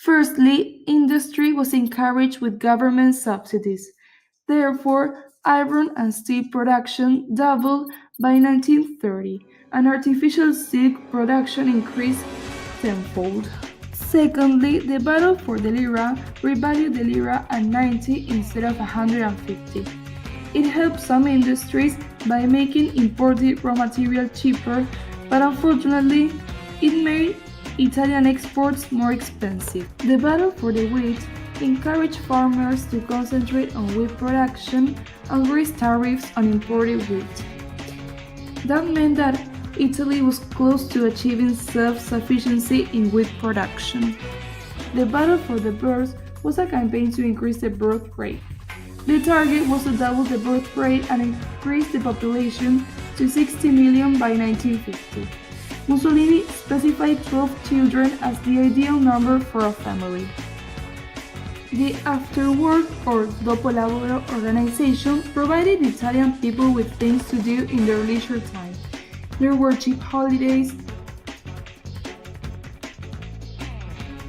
Firstly, industry was encouraged with government subsidies. Therefore, iron and steel production doubled by 1930, and artificial silk production increased tenfold. Secondly, the battle for the lira revalued the lira at 90 instead of 150. It helped some industries by making imported raw material cheaper, but unfortunately, it made Italian exports more expensive. The battle for the wheat encouraged farmers to concentrate on wheat production and raise tariffs on imported wheat. That meant that Italy was close to achieving self-sufficiency in wheat production. The battle for the birth was a campaign to increase the birth rate. The target was to double the birth rate and increase the population to 60 million by 1950. Mussolini specified 12 children as the ideal number for a family. The after-work or dopo lavoro organization provided Italian people with things to do in their leisure time. There were cheap holidays.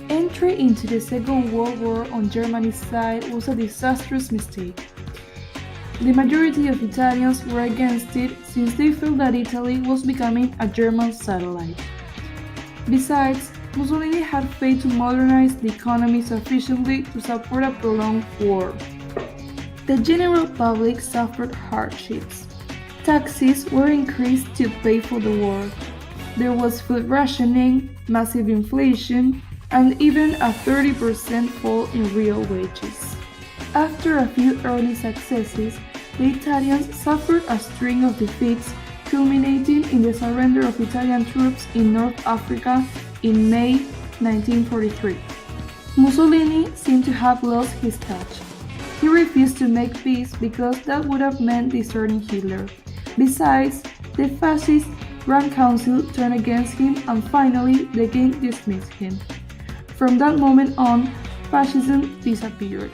Entry into the Second World War on Germany's side was a disastrous mistake. The majority of Italians were against it since they felt that Italy was becoming a German satellite. Besides, Mussolini had failed to modernize the economy sufficiently to support a prolonged war. The general public suffered hardships. Taxes were increased to pay for the war. There was food rationing, massive inflation, and even a 30% fall in real wages. After a few early successes, the Italians suffered a string of defeats, culminating in the surrender of Italian troops in North Africa in May 1943. Mussolini seemed to have lost his touch. He refused to make peace because that would have meant deserting Hitler. Besides, the fascist Grand Council turned against him and finally the king dismissed him. From that moment on, fascism disappeared.